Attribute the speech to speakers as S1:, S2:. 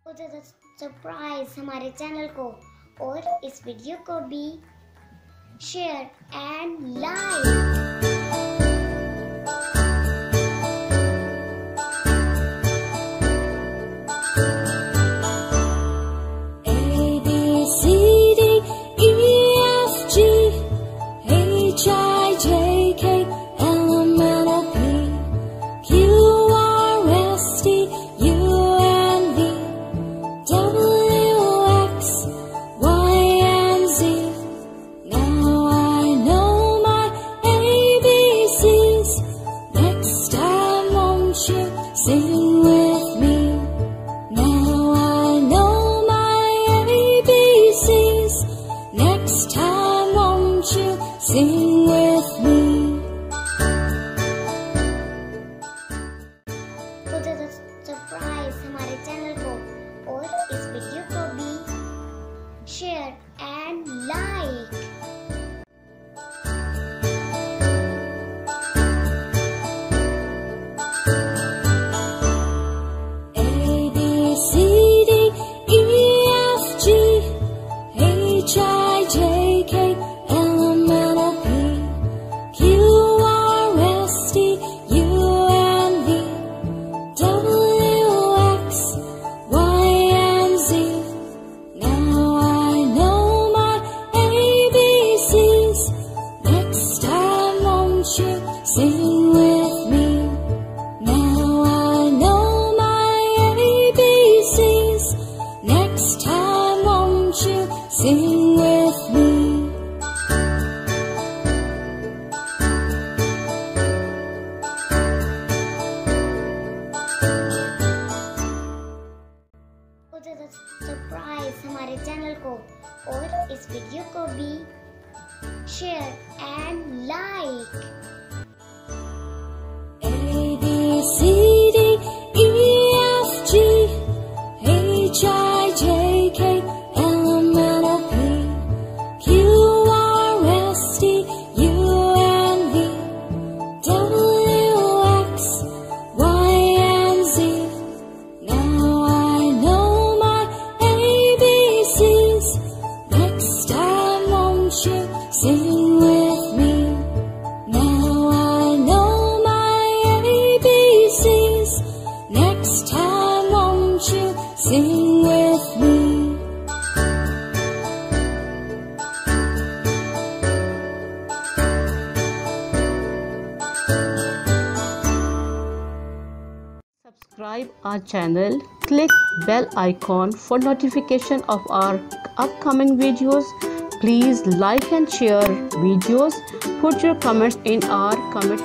S1: हो जाता सरप्राइज हमारे चैनल को और इस वीडियो को भी share and like.
S2: Sing with me. Now I know my ABCs. Next time won't you sing with me?
S1: हो जाता सरप्राइज हमारे चैनल को और इस वीडियो को भी share and like. Sing with me. Now I know my ABCs. Next time won't you sing with me? हो जाता सरप्राइज हमारे चैनल को और इस वीडियो को भी share and like.
S2: Sing with me. Now I know my ABCs. Next time won't you sing with me?
S3: Subscribe our channel, click bell icon for notification of our upcoming videos. Please like and share videos. Put your comments in our comment